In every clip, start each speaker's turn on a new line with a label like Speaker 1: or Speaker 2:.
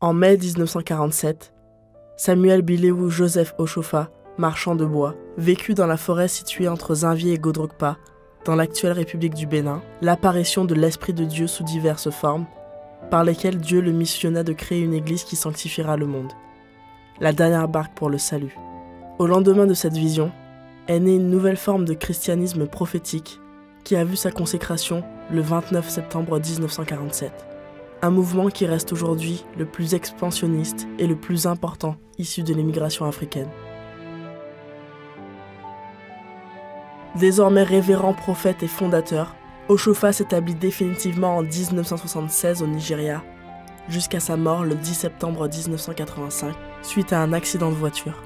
Speaker 1: En mai 1947, Samuel Biléou Joseph Oshofa, marchand de bois, vécut dans la forêt située entre Zinvier et Godrogpa, dans l'actuelle République du Bénin, l'apparition de l'Esprit de Dieu sous diverses formes, par lesquelles Dieu le missionna de créer une église qui sanctifiera le monde. La dernière barque pour le salut. Au lendemain de cette vision, est née une nouvelle forme de christianisme prophétique qui a vu sa consécration le 29 septembre 1947. Un mouvement qui reste aujourd'hui le plus expansionniste et le plus important issu de l'immigration africaine. Désormais révérend prophète et fondateur, Oshofa s'établit définitivement en 1976 au Nigeria, jusqu'à sa mort le 10 septembre 1985, suite à un accident de voiture.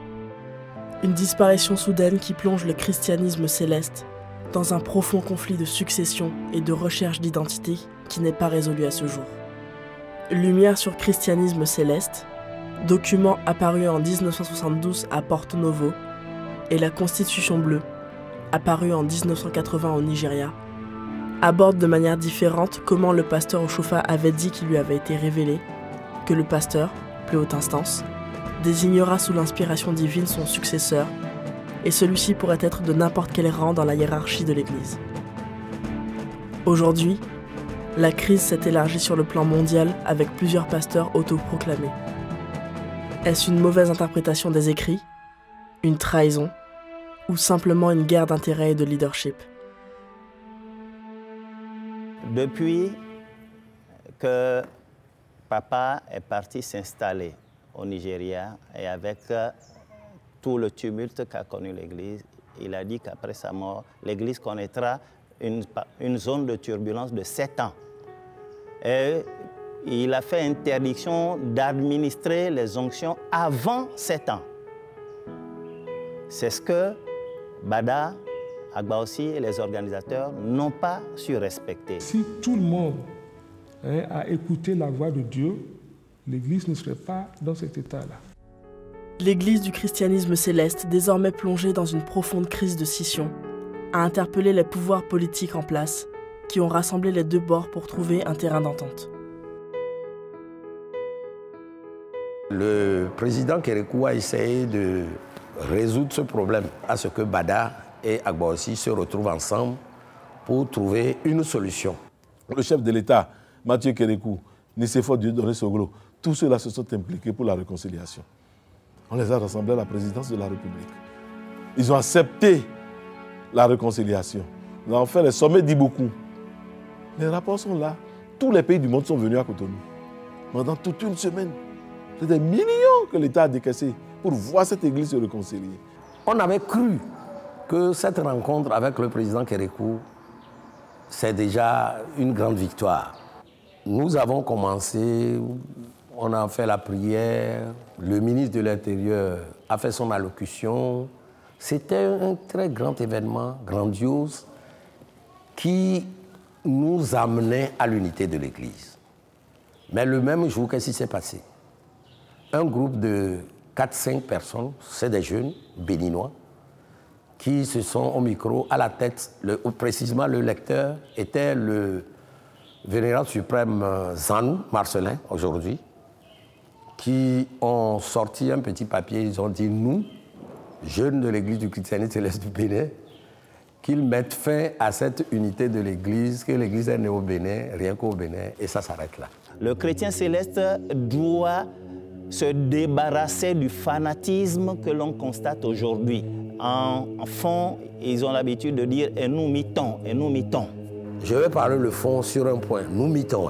Speaker 1: Une disparition soudaine qui plonge le christianisme céleste dans un profond conflit de succession et de recherche d'identité qui n'est pas résolu à ce jour. Lumière sur christianisme céleste, document apparu en 1972 à Porto Novo, et la Constitution bleue, apparue en 1980 au Nigeria, aborde de manière différente comment le pasteur Oshofa avait dit qu'il lui avait été révélé que le pasteur, plus haute instance, désignera sous l'inspiration divine son successeur, et celui-ci pourrait être de n'importe quel rang dans la hiérarchie de l'Église. Aujourd'hui, la crise s'est élargie sur le plan mondial avec plusieurs pasteurs autoproclamés. Est-ce une mauvaise interprétation des écrits, une trahison, ou simplement une guerre d'intérêt et de leadership?
Speaker 2: Depuis que papa est parti s'installer au Nigeria et avec tout le tumulte qu'a connu l'Église, il a dit qu'après sa mort, l'Église connaîtra une zone de turbulence de 7 ans. Et il a fait interdiction d'administrer les onctions avant 7 ans. C'est ce que Bada, Agba aussi et les organisateurs n'ont pas su respecter.
Speaker 3: Si tout le monde a écouté la voix de Dieu, l'Église ne serait pas dans cet état-là.
Speaker 1: L'Église du christianisme céleste, désormais plongée dans une profonde crise de scission, a interpellé les pouvoirs politiques en place, qui ont rassemblé les deux bords pour trouver un terrain d'entente.
Speaker 4: Le président Kérékou a essayé de résoudre ce problème à ce que Bada et Agba aussi se retrouvent ensemble pour trouver une solution.
Speaker 5: Le chef de l'État, Mathieu Kérékou, Nicéphore Dieudonné Soglo, tous ceux-là se sont impliqués pour la réconciliation. On les a rassemblés à la présidence de la République. Ils ont accepté la réconciliation. Nous avons fait les sommets d'Iboukou. Les rapports sont là. Tous les pays du monde sont venus à Cotonou. Pendant toute une semaine. C'est des millions que l'État a décaissés pour voir cette église se réconcilier.
Speaker 4: On avait cru que cette rencontre avec le président Kérékou, c'est déjà une grande victoire. Nous avons commencé, on a fait la prière, le ministre de l'Intérieur a fait son allocution. C'était un très grand événement, grandiose, qui nous amenait à l'unité de l'Église. Mais le même jour, qu'est-ce qui s'est passé? Un groupe de 4-5 personnes, c'est des jeunes béninois, qui se sont au micro, à la tête, précisément le lecteur était le vénérable suprême Zanou Marcelin, aujourd'hui, qui ont sorti un petit papier, ils ont dit, nous, jeunes de l'Église du christianisme céleste du Bénin, qu'ils mettent fin à cette unité de l'Église, que l'Église est née au Bénin, rien qu'au Bénin, et ça s'arrête là.
Speaker 2: Le chrétien céleste doit se débarrasser du fanatisme que l'on constate aujourd'hui. En fond, ils ont l'habitude de dire « et nous mitons, et nous mitons ».
Speaker 4: Je vais parler le fond sur un point, nous mitons.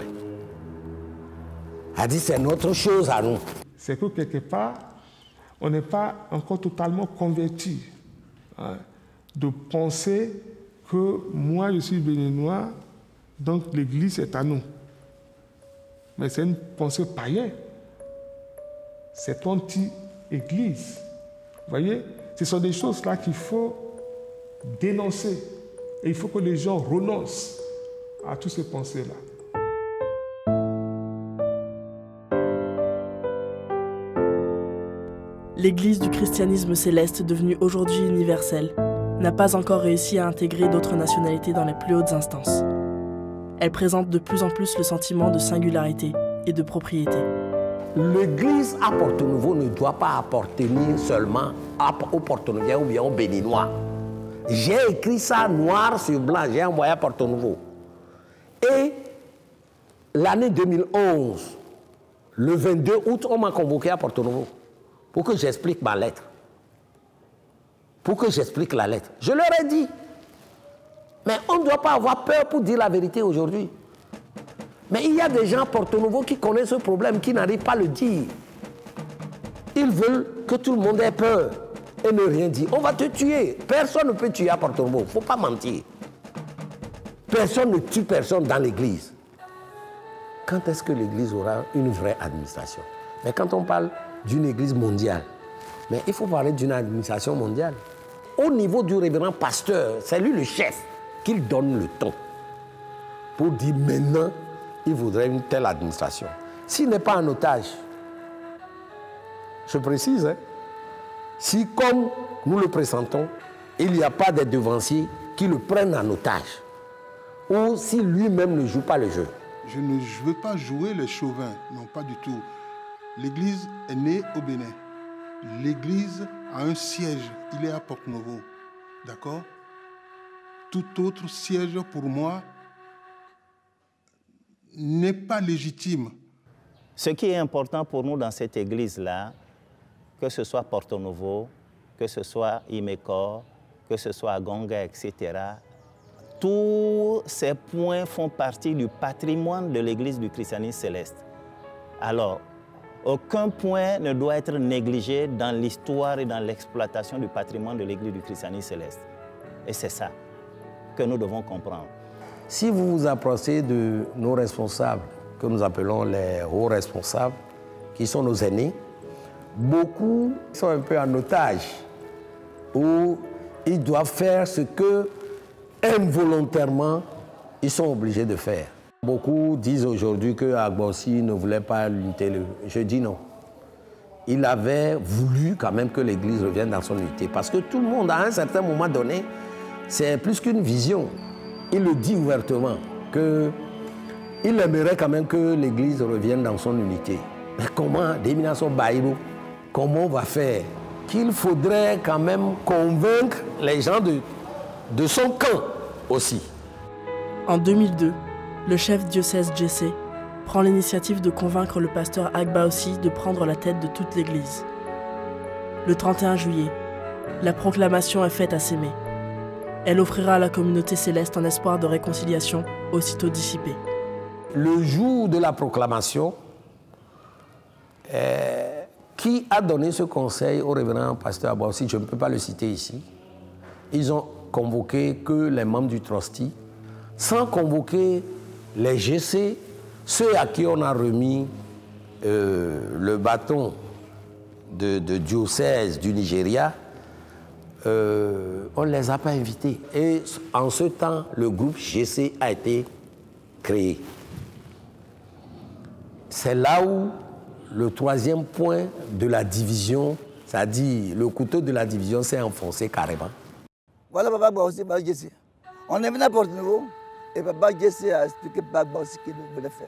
Speaker 4: A dit c'est notre chose à nous.
Speaker 3: C'est que quelque part, on n'est pas encore totalement converti. De penser que moi je suis béninois, donc l'Église est à nous. Mais c'est une pensée païenne. C'est anti-Église. Vous voyez, ce sont des choses-là qu'il faut dénoncer. Et il faut que les gens renoncent à toutes ces pensées-là.
Speaker 1: L'Église du christianisme céleste, devenue aujourd'hui universelle, n'a pas encore réussi à intégrer d'autres nationalités dans les plus hautes instances. Elle présente de plus en plus le sentiment de singularité et de propriété.
Speaker 4: l'église à Porto-Novo ne doit pas appartenir seulement aux Porto-Noviens ou bien aux Béninois. J'ai écrit ça noir sur blanc, j'ai envoyé à Porto-Novo. Et l'année 2011, le 22 août, on m'a convoqué à Porto-Novo pour que j'explique ma lettre. Pour que j'explique la lettre. Je leur ai dit. Mais on ne doit pas avoir peur pour dire la vérité aujourd'hui. Mais il y a des gens à Porto-Novo qui connaissent ce problème, qui n'arrivent pas à le dire. Ils veulent que tout le monde ait peur et ne rien dire. On va te tuer. Personne ne peut tuer à Porto-Novo. Il ne faut pas mentir. Personne ne tue personne dans l'église. Quand est-ce que l'église aura une vraie administration? Mais quand on parle d'une église mondiale, mais il faut parler d'une administration mondiale. Au niveau du révérend pasteur, c'est lui le chef, qu'il donne le ton pour dire maintenant, il voudrait une telle administration. S'il n'est pas en otage, je précise, hein, si comme nous le pressentons, il n'y a pas des devanciers qui le prennent en otage, ou si lui-même ne joue pas le jeu.
Speaker 6: Je ne veux pas jouer les chauvins, non pas du tout. L'église est née au Bénin. L'église a un siège, il est à Porto-Novo, d'accord? Tout autre siège pour moi n'est pas légitime.
Speaker 2: Ce qui est important pour nous dans cette église-là, que ce soit Porto-Novo, que ce soit Imekor, que ce soit Gonga, etc., tous ces points font partie du patrimoine de l'église du christianisme céleste. Alors, aucun point ne doit être négligé dans l'histoire et dans l'exploitation du patrimoine de l'église du christianisme céleste. Et c'est ça que nous devons comprendre.
Speaker 4: Si vous vous approchez de nos responsables, que nous appelons les hauts responsables, qui sont nos aînés, beaucoup sont un peu en otage, où ils doivent faire ce que, involontairement, ils sont obligés de faire. Beaucoup disent aujourd'hui que Agbo-Ossi ne voulait pas l'unité. Je dis non. Il avait voulu quand même que l'Église revienne dans son unité. Parce que tout le monde, à un certain moment donné, c'est plus qu'une vision. Il le dit ouvertement, qu'il aimerait quand même que l'Église revienne dans son unité. Mais comment, Déminason Baïlo, comment on va faire? Qu'il faudrait quand même convaincre les gens de son camp aussi.
Speaker 1: En 2002, le chef diocèse Djessé prend l'initiative de convaincre le pasteur Agba-Ossi de prendre la tête de toute l'Église. Le 31 juillet, la proclamation est faite à Sémé. Elle offrira à la communauté céleste un espoir de réconciliation aussitôt dissipé.
Speaker 4: Le jour de la proclamation, qui a donné ce conseil au révérend pasteur Agba-Ossi, je ne peux pas le citer ici, ils ont convoqué que les membres du trustee, sans convoquer les GC, ceux à qui on a remis le bâton de diocèse du Nigeria, on ne les a pas invités. Et en ce temps, le groupe GC a été créé. C'est là où le troisième point de la division, c'est-à-dire le couteau de la division s'est enfoncé carrément.
Speaker 7: Voilà Papa Agba-Ossi, Papa Djessé. On est venu à Porto-Novo et Papa Djessé a expliqué Papa Agba-Ossi ce qu'il voulait faire.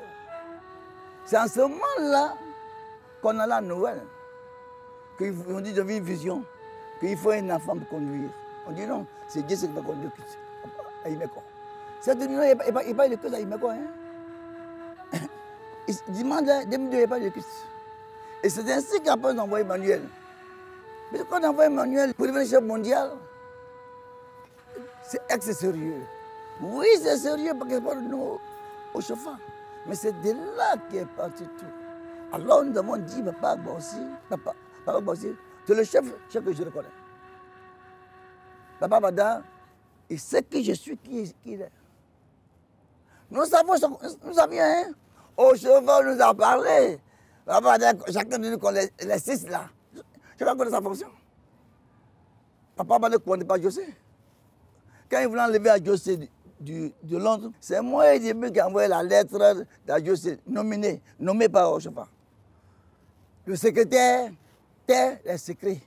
Speaker 7: C'est en ce moment-là qu'on a la nouvelle, qu'on dit j'avais une vision, qu'il faut un enfant pour conduire. On dit non, c'est Djessé qui va conduire à Imekor. Cette nuit, il n'y a pas de Christ à Imekor. Hein? Il demande, il n'y a pas de Christ. Et c'est ainsi qu'après on envoie Emmanuel. Mais quand on envoie Emmanuel pour devenir chef mondial, c'est ex-sérieux. Oui, c'est sérieux parce que c'est pas de nous au chauffeur. Mais c'est de là qu'est parti tout. Alors nous avons dit, Papa Agba-Ossi, Papa Agba-Ossi, c'est le chef que je reconnais. Papa Bada, il sait qui je suis, qui il est. Nous savions, hein. Au chauffeur nous a parlé. Papa Bada, chacun de nous connaît les 6 là. Chacun connaît sa fonction. Papa Bada ne connaît pas Djessé. Quand il voulait enlever à Djessé de Londres, c'est moi et Djébé qui a envoyé la lettre à Djessé, nommé par le chauffeur. Le secrétaire tait les secrets.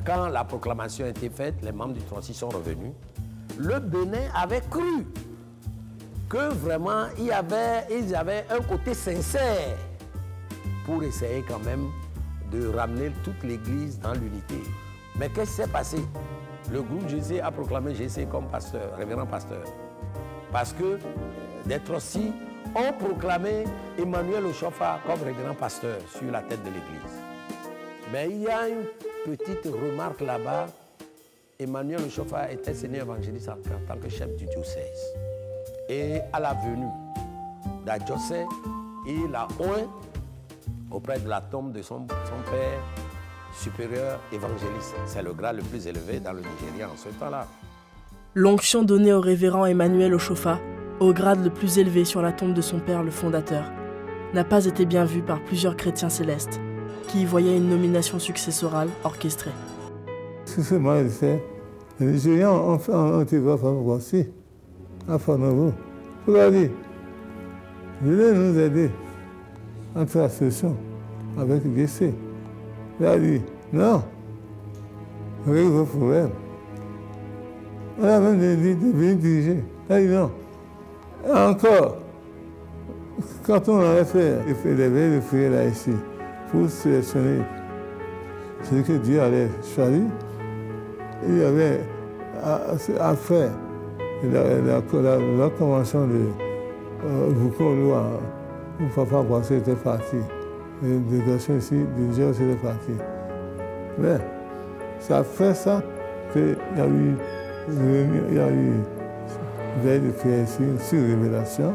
Speaker 4: Quand la proclamation a été faite, les membres du trustee sont revenus. Le Bénin avait cru que vraiment ils avaient un côté sincère pour essayer quand même de ramener toute l'Église dans l'unité. Mais qu'est-ce qui s'est passé? Le groupe GC a proclamé GC comme pasteur, révérend pasteur. Parce que des trotskistes ont proclamé Emmanuel Oshofa comme révérend pasteur sur la tête de l'Église. Mais il y a une petite remarque là-bas. Emmanuel Oshofa était seigneur évangéliste en tant que chef du diocèse. Et à la venue d'Adjosé, il a oint auprès de la tombe de son père supérieur évangéliste. C'est le grade le plus élevé dans le Nigeria en ce temps-là.
Speaker 1: L'onction donnée au révérend Emmanuel Oshofa, au grade le plus élevé sur la tombe de son père le fondateur, n'a pas été bien vue par plusieurs chrétiens célestes, qui y voyaient une nomination successorale orchestrée.
Speaker 8: C'est ce que je sais. Les Nigérians ont été voici. Affanez-vous. Regardez, venez nous aider entre associations avec GC. Il a dit, non, avec vos problèmes. On a même dit de venir diriger. Il a dit non. Et encore, quand on avait fait les veilles de prière là ici, pour sélectionner ce que Dieu allait choisir, il y avait à faire la convention de Bukolo où Papa Boissé était parti. Les délégations ici, du Niger aussi était parti. Mais ça a fait ça qu'il y a eu veille de prière ici, sur révélation,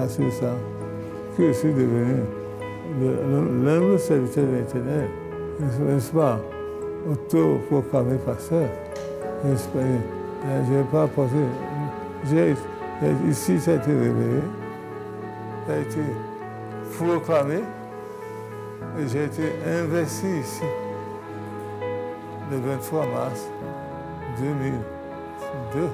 Speaker 8: sur ça, que je suis devenu l'humble serviteur de l'Éternel, n'est-ce pas, auto-proclamé pasteur. Je n'ai pas apporté. Ici, ça a été révélé, ça a été proclamé, et j'ai été investi ici le 23 mars 2002.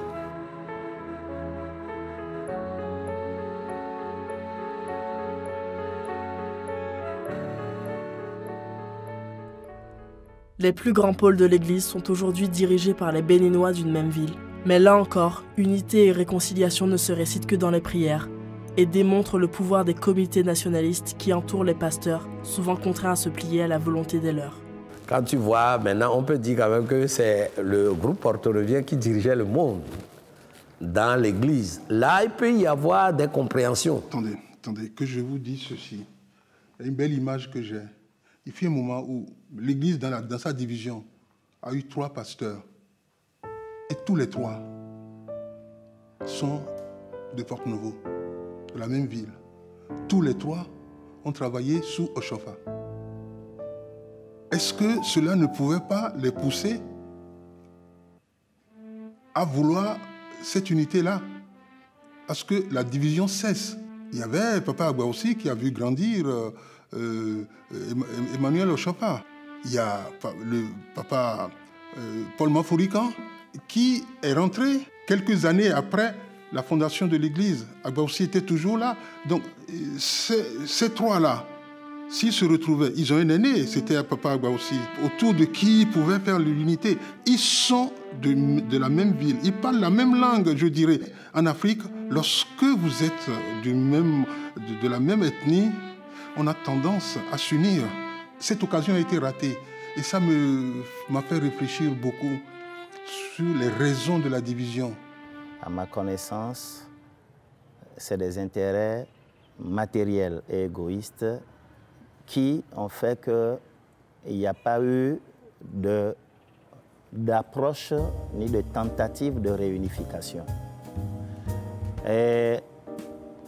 Speaker 1: Les plus grands pôles de l'Église sont aujourd'hui dirigés par les Béninois d'une même ville. Mais là encore, unité et réconciliation ne se récitent que dans les prières et démontrent le pouvoir des comités nationalistes qui entourent les pasteurs, souvent contraints à se plier à la volonté des leurs.
Speaker 4: Quand tu vois, maintenant, on peut dire quand même que c'est le groupe portorevien qui dirigeait le monde dans l'Église. Là, il peut y avoir des compréhensions.
Speaker 6: Attendez, que je vous dise ceci. Il y a une belle image que j'ai. Il fut un moment où l'Église, dans sa division, a eu 3 pasteurs. Et tous les 3 sont de Porte-Novo, de la même ville. Tous les 3 ont travaillé sous Oshofa. Est-ce que cela ne pouvait pas les pousser à vouloir cette unité-là? Parce que la division cesse. Il y avait Papa Agba aussi qui a vu grandir Emmanuel Oshofa. Il y a le Papa Paul Mafourikan qui est rentré quelques années après la fondation de l'Église. Agba aussi était toujours là. Donc ces 3-là, s'ils se retrouvaient, ils ont un aîné, c'était Papa Agba aussi, autour de qui ils pouvaient faire l'unité. Ils sont de la même ville, ils parlent la même langue, je dirais. En Afrique, lorsque vous êtes de la même ethnie, on a tendance à s'unir. Cette occasion a été ratée. Et ça m'a fait réfléchir beaucoup sur les raisons de la division.
Speaker 2: À ma connaissance, c'est des intérêts matériels et égoïstes qui ont fait qu'il n'y a pas eu d'approche ni de tentative de réunification. Et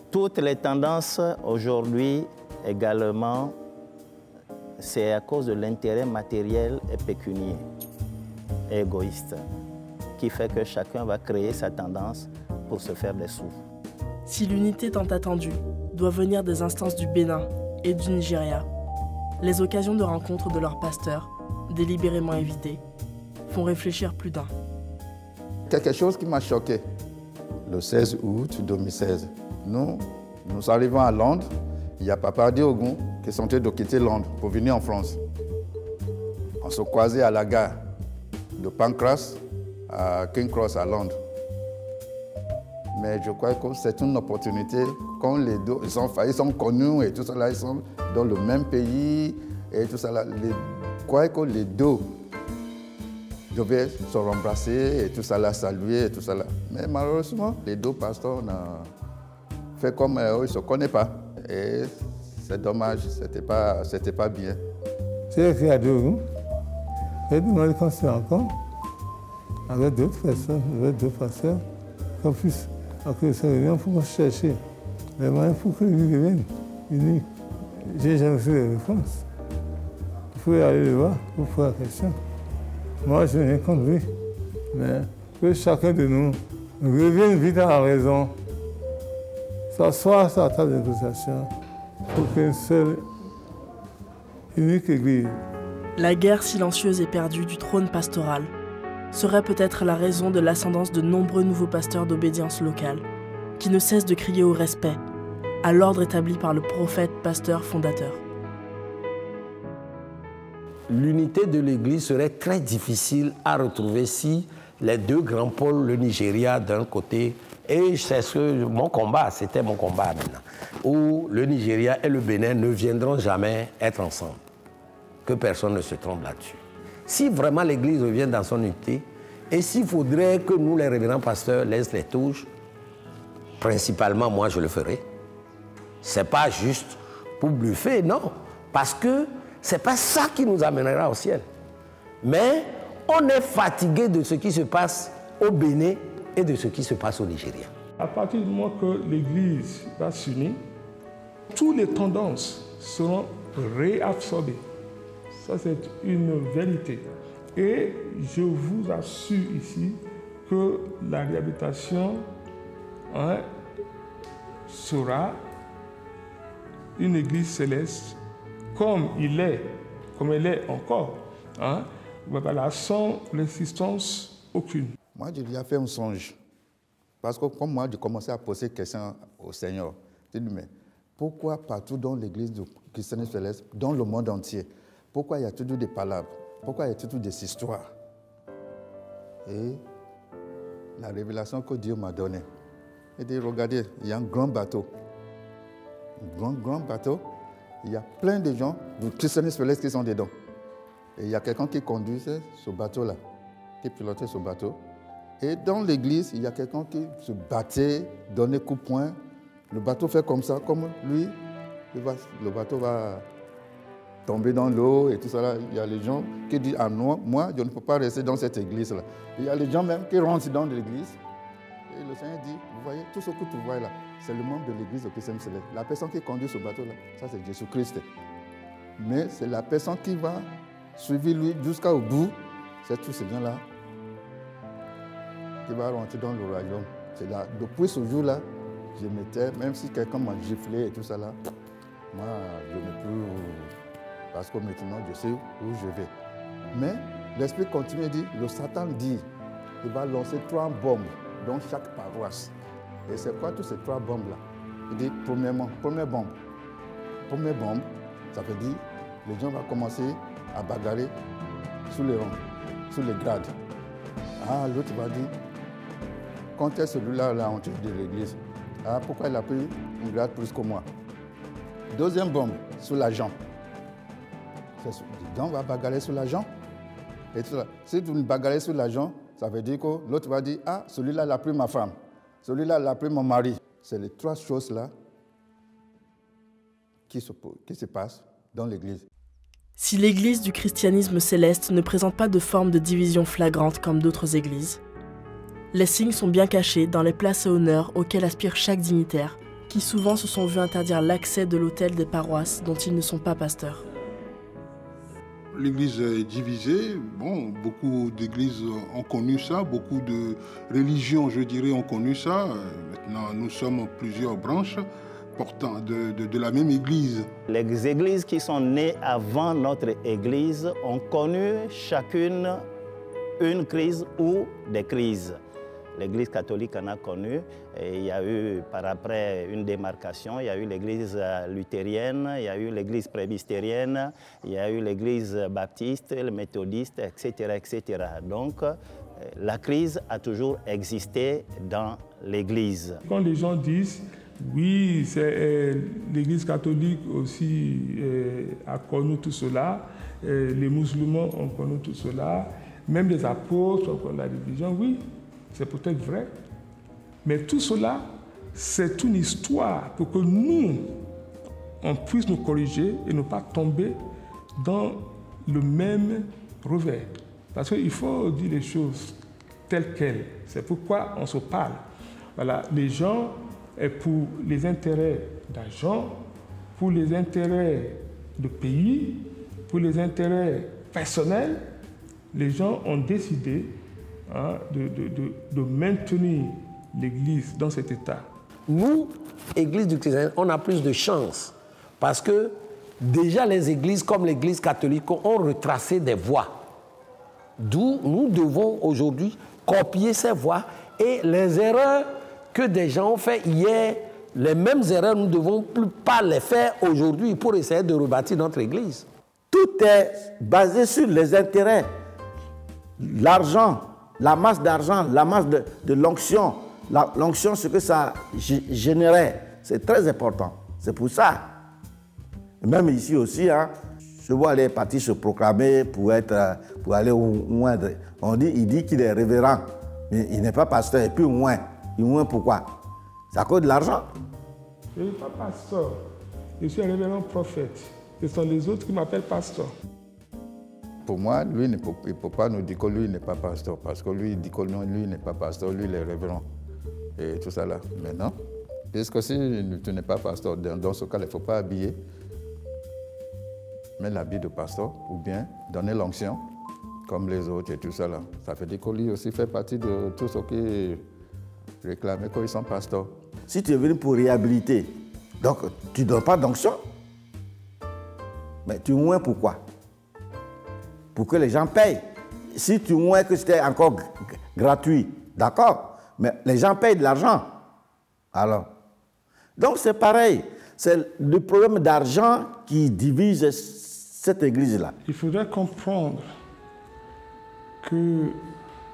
Speaker 2: toutes les tendances aujourd'hui également, c'est à cause de l'intérêt matériel et pécuniaire et égoïste qui fait que chacun va créer sa tendance pour se faire des sous.
Speaker 1: Si l'unité tant attendue doit venir des instances du Bénin et du Nigeria, les occasions de rencontre de leurs pasteurs, délibérément évitées, font réfléchir plus d'un.
Speaker 9: Quelque chose qui m'a choqué. Le 16 août 2016, nous arrivons à Londres. Il y a Papa Diogun qui est en train de quitter Londres pour venir en France. On se croisait à la gare de Pancras à King Cross à Londres. Mais je crois que c'est une opportunité. Quand les deux, ils sont connus et tout ça, là, ils sont dans le même pays et tout ça. Là, je crois que les deux devaient se rembrasser et tout ça, là, saluer et tout ça. Là. Mais malheureusement, les deux pasteurs ont fait comme eux, ils ne se connaissent pas. Et c'est dommage, c'était pas bien.
Speaker 8: C'est écrit à deux, j'ai demandé qu'on se rencontre avec d'autres personnes, avec deux pasteurs, qu'on puisse, après cette réunion, il faut qu'on cherche les moyens pour qu'ils reviennent unis. J'ai jamais fait de réponse. Il faut aller le voir pour poser la question. Moi, je n'ai rien contre lui, mais que chacun de nous revienne vite à la raison, s'asseoir sur la table de négociation pour qu'une seule unique église.
Speaker 1: La guerre silencieuse et perdue du trône pastoral serait peut-être la raison de l'ascendance de nombreux nouveaux pasteurs d'obédience locale, qui ne cessent de crier au respect, à l'ordre établi par le prophète pasteur fondateur.
Speaker 4: L'unité de l'Église serait très difficile à retrouver si les deux grands pôles, le Nigeria d'un côté, et c'est mon combat, c'était mon combat maintenant, où le Nigeria et le Bénin ne viendront jamais être ensemble. Que personne ne se trompe là-dessus. Si vraiment l'Église revient dans son unité, et s'il faudrait que nous, les révérends pasteurs, laissent les touches, principalement moi je le ferai. C'est pas juste pour bluffer, non. Parce que c'est pas ça qui nous amènera au ciel. Mais on est fatigué de ce qui se passe au Bénin et de ce qui se passe au Nigeria.
Speaker 3: À partir du moment que l'Église va s'unir, toutes les tendances seront réabsorbées. Ça, c'est une vérité. Et je vous assure ici que la réhabilitation sera une Église céleste comme elle est encore, sans résistance aucune.
Speaker 9: Moi, j'ai déjà fait un songe. Parce que comme moi, j'ai commencé à poser des questions au Seigneur. Je dis, mais pourquoi partout dans l'Église du christianisme céleste, dans le monde entier, pourquoi il y a toujours des palabres? Pourquoi il y a toujours des histoires? Et la révélation que Dieu m'a donnée, il dit, regardez, il y a un grand bateau. Un grand bateau. Il y a plein de gens du christianisme céleste qui sont dedans. Et il y a quelqu'un qui conduisait ce bateau-là, qui pilotait ce bateau. Et dans l'église, il y a quelqu'un qui se battait, donnait coup de poing. Le bateau fait comme ça, comme lui. Le bateau va tomber dans l'eau et tout ça. Là. Il y a les gens qui disent, ah non, moi, je ne peux pas rester dans cette église-là. Il y a les gens même qui rentrent dans l'église. Et le Seigneur dit, vous voyez, tout ce que tu vois là, c'est le membre de l'église au christianisme céleste. La personne qui conduit ce bateau-là, ça c'est Jésus-Christ. Mais c'est la personne qui va suivre lui jusqu'au bout, c'est tous ces gens-là qui va rentrer dans le royaume. C'est là, depuis ce jour-là, je m'étais, même si quelqu'un m'a giflé et tout ça là, moi, je ne peux, parce que maintenant, je sais où je vais. Mais l'Esprit continue et dit, le Satan dit, il va lancer 3 bombes dans chaque paroisse. Et c'est quoi toutes ces 3 bombes-là? Il dit, première bombe, ça veut dire, les gens vont commencer à bagarrer sous les rangs, sous les grades. Ah, l'autre va dire, quand est celui-là la honte de l'église? Ah, pourquoi il a pris une grade plus que moi? Deuxième bombe, sous l'agent. Les gens vont bagarrer sous l'agent. Et tout ça. Si tu bagarres sous l'agent, ça veut dire que l'autre va dire, ah, celui-là il a pris ma femme, celui-là il a pris mon mari. C'est les 3 choses-là qui se passent dans l'église.
Speaker 1: Si l'église du christianisme céleste ne présente pas de forme de division flagrante comme d'autres églises, les signes sont bien cachés dans les places et honneurs auxquels aspire chaque dignitaire, qui souvent se sont vus interdire l'accès de l'autel des paroisses dont ils ne sont pas pasteurs.
Speaker 6: L'église est divisée. Bon, beaucoup d'églises ont connu ça, beaucoup de religions, je dirais, ont connu ça. Maintenant, nous sommes plusieurs branches portant de la même église.
Speaker 2: Les églises qui sont nées avant notre église ont connu chacune une crise ou des crises. L'Église catholique en a connu, et il y a eu par après une démarcation, il y a eu l'Église luthérienne, il y a eu l'Église presbytérienne, il y a eu l'Église baptiste, le méthodiste, etc., etc. Donc la crise a toujours existé dans l'Église.
Speaker 3: Quand les gens disent, oui, l'Église catholique aussi a connu tout cela, les musulmans ont connu tout cela, même les apôtres ont connu la division, oui, c'est peut-être vrai. Mais tout cela, c'est une histoire pour que nous, on puisse nous corriger et ne pas tomber dans le même revers. Parce qu'il faut dire les choses telles quelles. C'est pourquoi on se parle. Voilà, les gens, pour les intérêts d'argent, pour les intérêts de pays, pour les intérêts personnels, les gens ont décidé de maintenir l'Église dans cet état.
Speaker 4: Nous, Église du Christ, on a plus de chance parce que déjà les églises comme l'Église catholique ont retracé des voies. D'où nous devons aujourd'hui copier ces voies et les erreurs que des gens ont fait hier, les mêmes erreurs, nous ne devons plus pas les faire aujourd'hui pour essayer de rebâtir notre Église.
Speaker 10: Tout est basé sur les intérêts, l'argent, la masse d'argent, la masse de l'onction. L'onction, ce que ça générait, c'est très important. C'est pour ça. Et même ici aussi, je vois les partis se proclamer pour aller au moindre. Il dit qu'il est révérend, mais il n'est pas pasteur. Et puis au moins, pourquoi? C'est à cause de l'argent.
Speaker 3: Je ne suis pas pasteur. Je suis un révérend prophète. Ce sont les autres qui m'appellent pasteur.
Speaker 9: Pour moi, lui, il ne peut pas nous dire que lui n'est pas pasteur, parce que lui, il dit que non, lui n'est pas pasteur, lui, il est révérend. Et tout ça là. Maintenant, puisque si tu n'es pas pasteur, dans ce cas, il ne faut pas habiller, mettre l'habit de pasteur, ou bien donner l'onction, comme les autres et tout ça là. Ça fait dire que lui aussi fait partie de tout ce qui réclame qu'ils sont pasteurs.
Speaker 10: Si tu es venu pour réhabiliter, donc tu ne donnes pas d'onction, mais tu oins pourquoi? Pour que les gens payent. Si tu oins que c'était encore gratuit, d'accord, mais les gens payent de l'argent. Alors, donc c'est pareil. C'est le problème d'argent qui divise cette église-là.
Speaker 3: Il faudrait comprendre que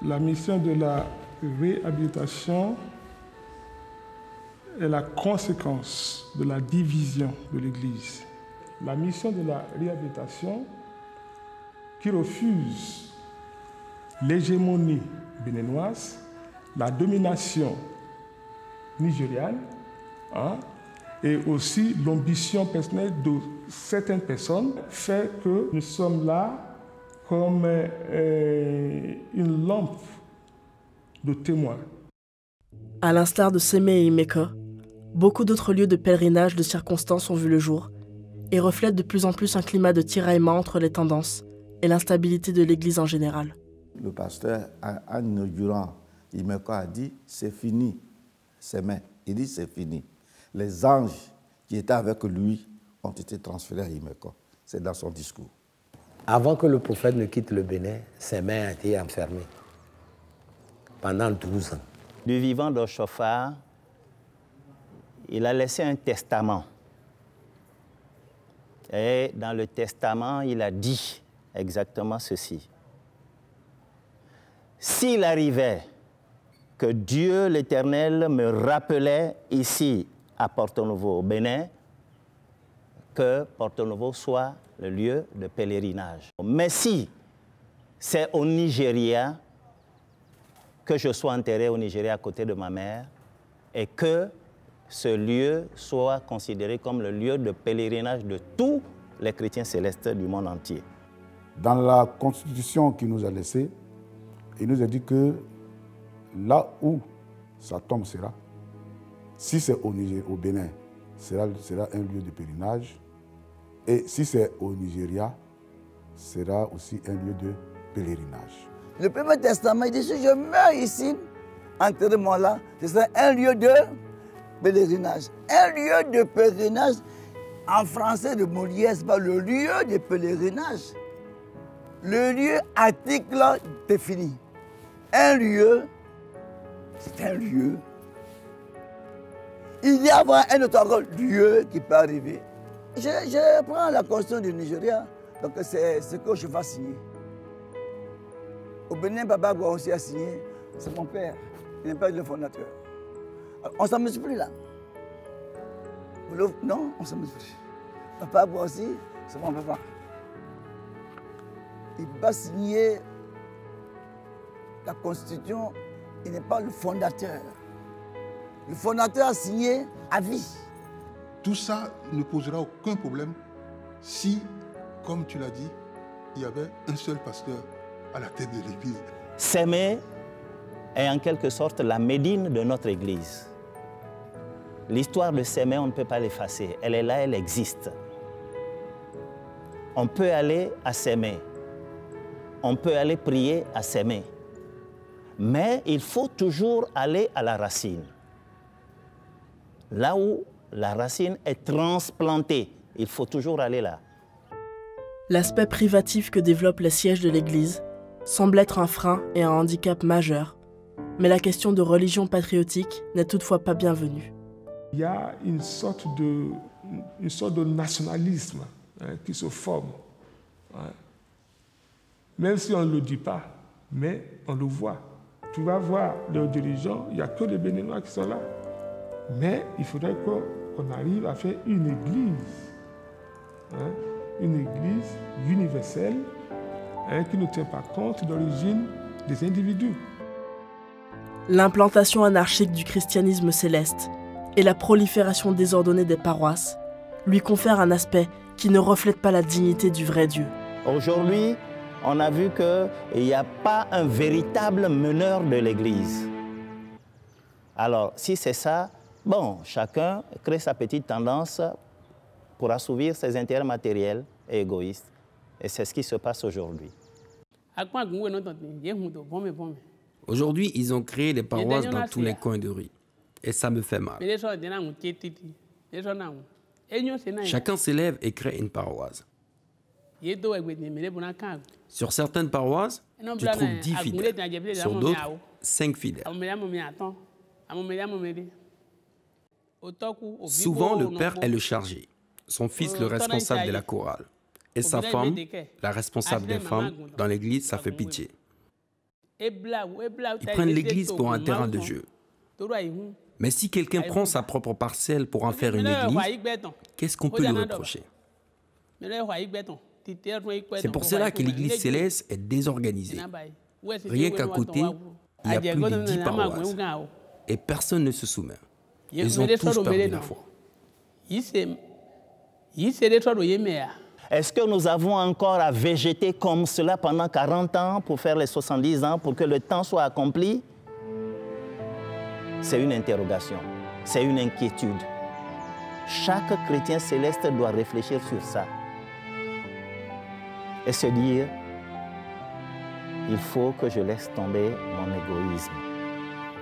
Speaker 3: la mission de la réhabilitation est la conséquence de la division de l'église. La mission de la réhabilitation qui refuse l'hégémonie béninoise, la domination nigériane, et aussi l'ambition personnelle de certaines personnes fait que nous sommes là comme une lampe de témoin.
Speaker 1: À l'instar de Sémé et Imeko, beaucoup d'autres lieux de pèlerinage de circonstance ont vu le jour et reflètent de plus en plus un climat de tiraillement entre les tendances et l'instabilité de l'Église en général.
Speaker 10: Le pasteur, en inaugurant Imeko, a dit « c'est fini, Sémé ». Il dit « c'est fini ». Les anges qui étaient avec lui ont été transférés à Imeko. C'est dans son discours.
Speaker 4: Avant que le prophète ne quitte le Bénin, Sémé a été enfermé pendant 12 ans.
Speaker 2: Du vivant d'Ochofa, il a laissé un testament. Et dans le testament, il a dit exactement ceci. S'il arrivait que Dieu l'Éternel me rappelait ici à Porto-Novo, au Bénin, que Porto-Novo soit le lieu de pèlerinage. Mais si c'est au Nigeria, que je sois enterré au Nigeria à côté de ma mère, et que ce lieu soit considéré comme le lieu de pèlerinage de tous les chrétiens célestes du monde entier.
Speaker 11: Dans la constitution qu'il nous a laissée, il nous a dit que là où sa tombe sera, si c'est au Bénin, sera un lieu de pèlerinage, et si c'est au Nigeria, sera aussi un lieu de pèlerinage.
Speaker 7: Le Premier Testament, il dit, si je meurs ici, enterrez-moi là, ce sera un lieu de pèlerinage. Un lieu de pèlerinage, en français de Molière, c'est pas le lieu de pèlerinage. Le lieu article défini. Un lieu, c'est un lieu. Il y a un autre lieu qui peut arriver. Je prends la constitution du Nigeria, donc c'est ce que je vais signer. Au Bénin, Papa Boissi a signé, c'est mon père, il n'est pas le fondateur. On ne s'amuse plus là. Non, on ne s'amuse plus. Papa Boissi, c'est mon papa. Il va signer la Constitution, il n'est pas le fondateur. Le fondateur a signé à vie.
Speaker 6: Tout ça ne posera aucun problème si, comme tu l'as dit, il y avait un seul pasteur à la tête de l'Église.
Speaker 2: Sémé est en quelque sorte la Médine de notre Église. L'histoire de Sémé, on ne peut pas l'effacer. Elle est là, elle existe. On peut aller à Sémé. On peut aller prier à Sémé. Mais il faut toujours aller à la racine. Là où la racine est transplantée, il faut toujours aller là.
Speaker 1: L'aspect privatif que développent les sièges de l'Église semble être un frein et un handicap majeur, mais la question de religion patriotique n'est toutefois pas bienvenue.
Speaker 3: Il y a une sorte de nationalisme qui se forme. Même si on ne le dit pas, mais on le voit. Tu vas voir leurs dirigeants, il n'y a que les Béninois qui sont là. Mais il faudrait qu'on arrive à faire une église universelle qui ne tient pas compte de l'origine des individus.
Speaker 1: L'implantation anarchique du christianisme céleste et la prolifération désordonnée des paroisses lui confèrent un aspect qui ne reflète pas la dignité du vrai Dieu.
Speaker 2: Aujourd'hui, on a vu qu'il n'y a pas un véritable meneur de l'Église. Alors, si c'est ça, bon, chacun crée sa petite tendance pour assouvir ses intérêts matériels et égoïstes. Et c'est ce qui se passe aujourd'hui.
Speaker 12: Aujourd'hui, ils ont créé des paroisses dans tous les coins de rue. Et ça me fait mal. Chacun s'élève et crée une paroisse. Sur certaines paroisses, tu trouves 10 fidèles. Sur d'autres, 5 fidèles. Souvent, le père est le chargé, son fils le responsable de la chorale, et sa femme, la responsable des femmes. Dans l'église, ça fait pitié. Ils prennent l'église pour un terrain de jeu. Mais si quelqu'un prend sa propre parcelle pour en faire une église, qu'est-ce qu'on peut lui reprocher? C'est pour cela que l'église céleste est désorganisée. Rien qu'à côté, il y a plus de 10 paroisses. Et personne ne se soumet. Ils ont tous perdu la foi.
Speaker 2: Est-ce que nous avons encore à végéter comme cela pendant 40 ans pour faire les 70 ans, pour que le temps soit accompli? C'est une interrogation, c'est une inquiétude. Chaque chrétien céleste doit réfléchir sur ça et se dire, il faut que je laisse tomber mon égoïsme.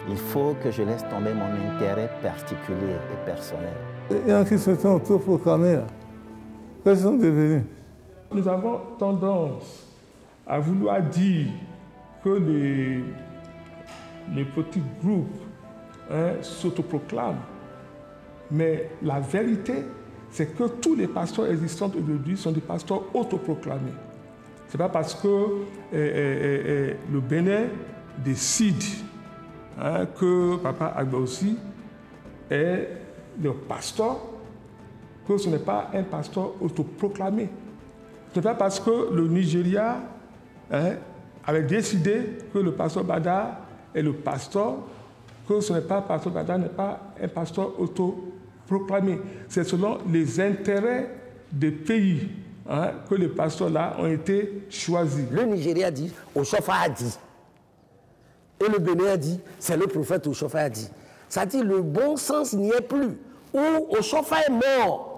Speaker 2: Il faut que je laisse tomber mon intérêt particulier et personnel.
Speaker 8: Il y en a qui se sont autoproclamés. Qu'est-ce qu'ils sont devenus?
Speaker 3: Nous avons tendance à vouloir dire que les petits groupes s'autoproclament. Mais la vérité, c'est que tous les pasteurs existants aujourd'hui sont des pasteurs autoproclamés. Ce n'est pas parce que le Bénin décide que Papa Agbaoussi est le pasteur, que ce n'est pas un pasteur autoproclamé. Ce n'est pas parce que le Nigeria avait décidé que le pasteur Bada est le pasteur, que ce n'est pas pasteur Bada n'est pas un pasteur autoproclamé. C'est selon les intérêts des pays que les pasteurs-là ont été choisis.
Speaker 4: Le Nigeria dit, Oshofa a dit. Et le Bénin a dit, c'est le prophète Oshofa a dit. Ça dit, le bon sens n'y est plus. Où Oshofa est mort.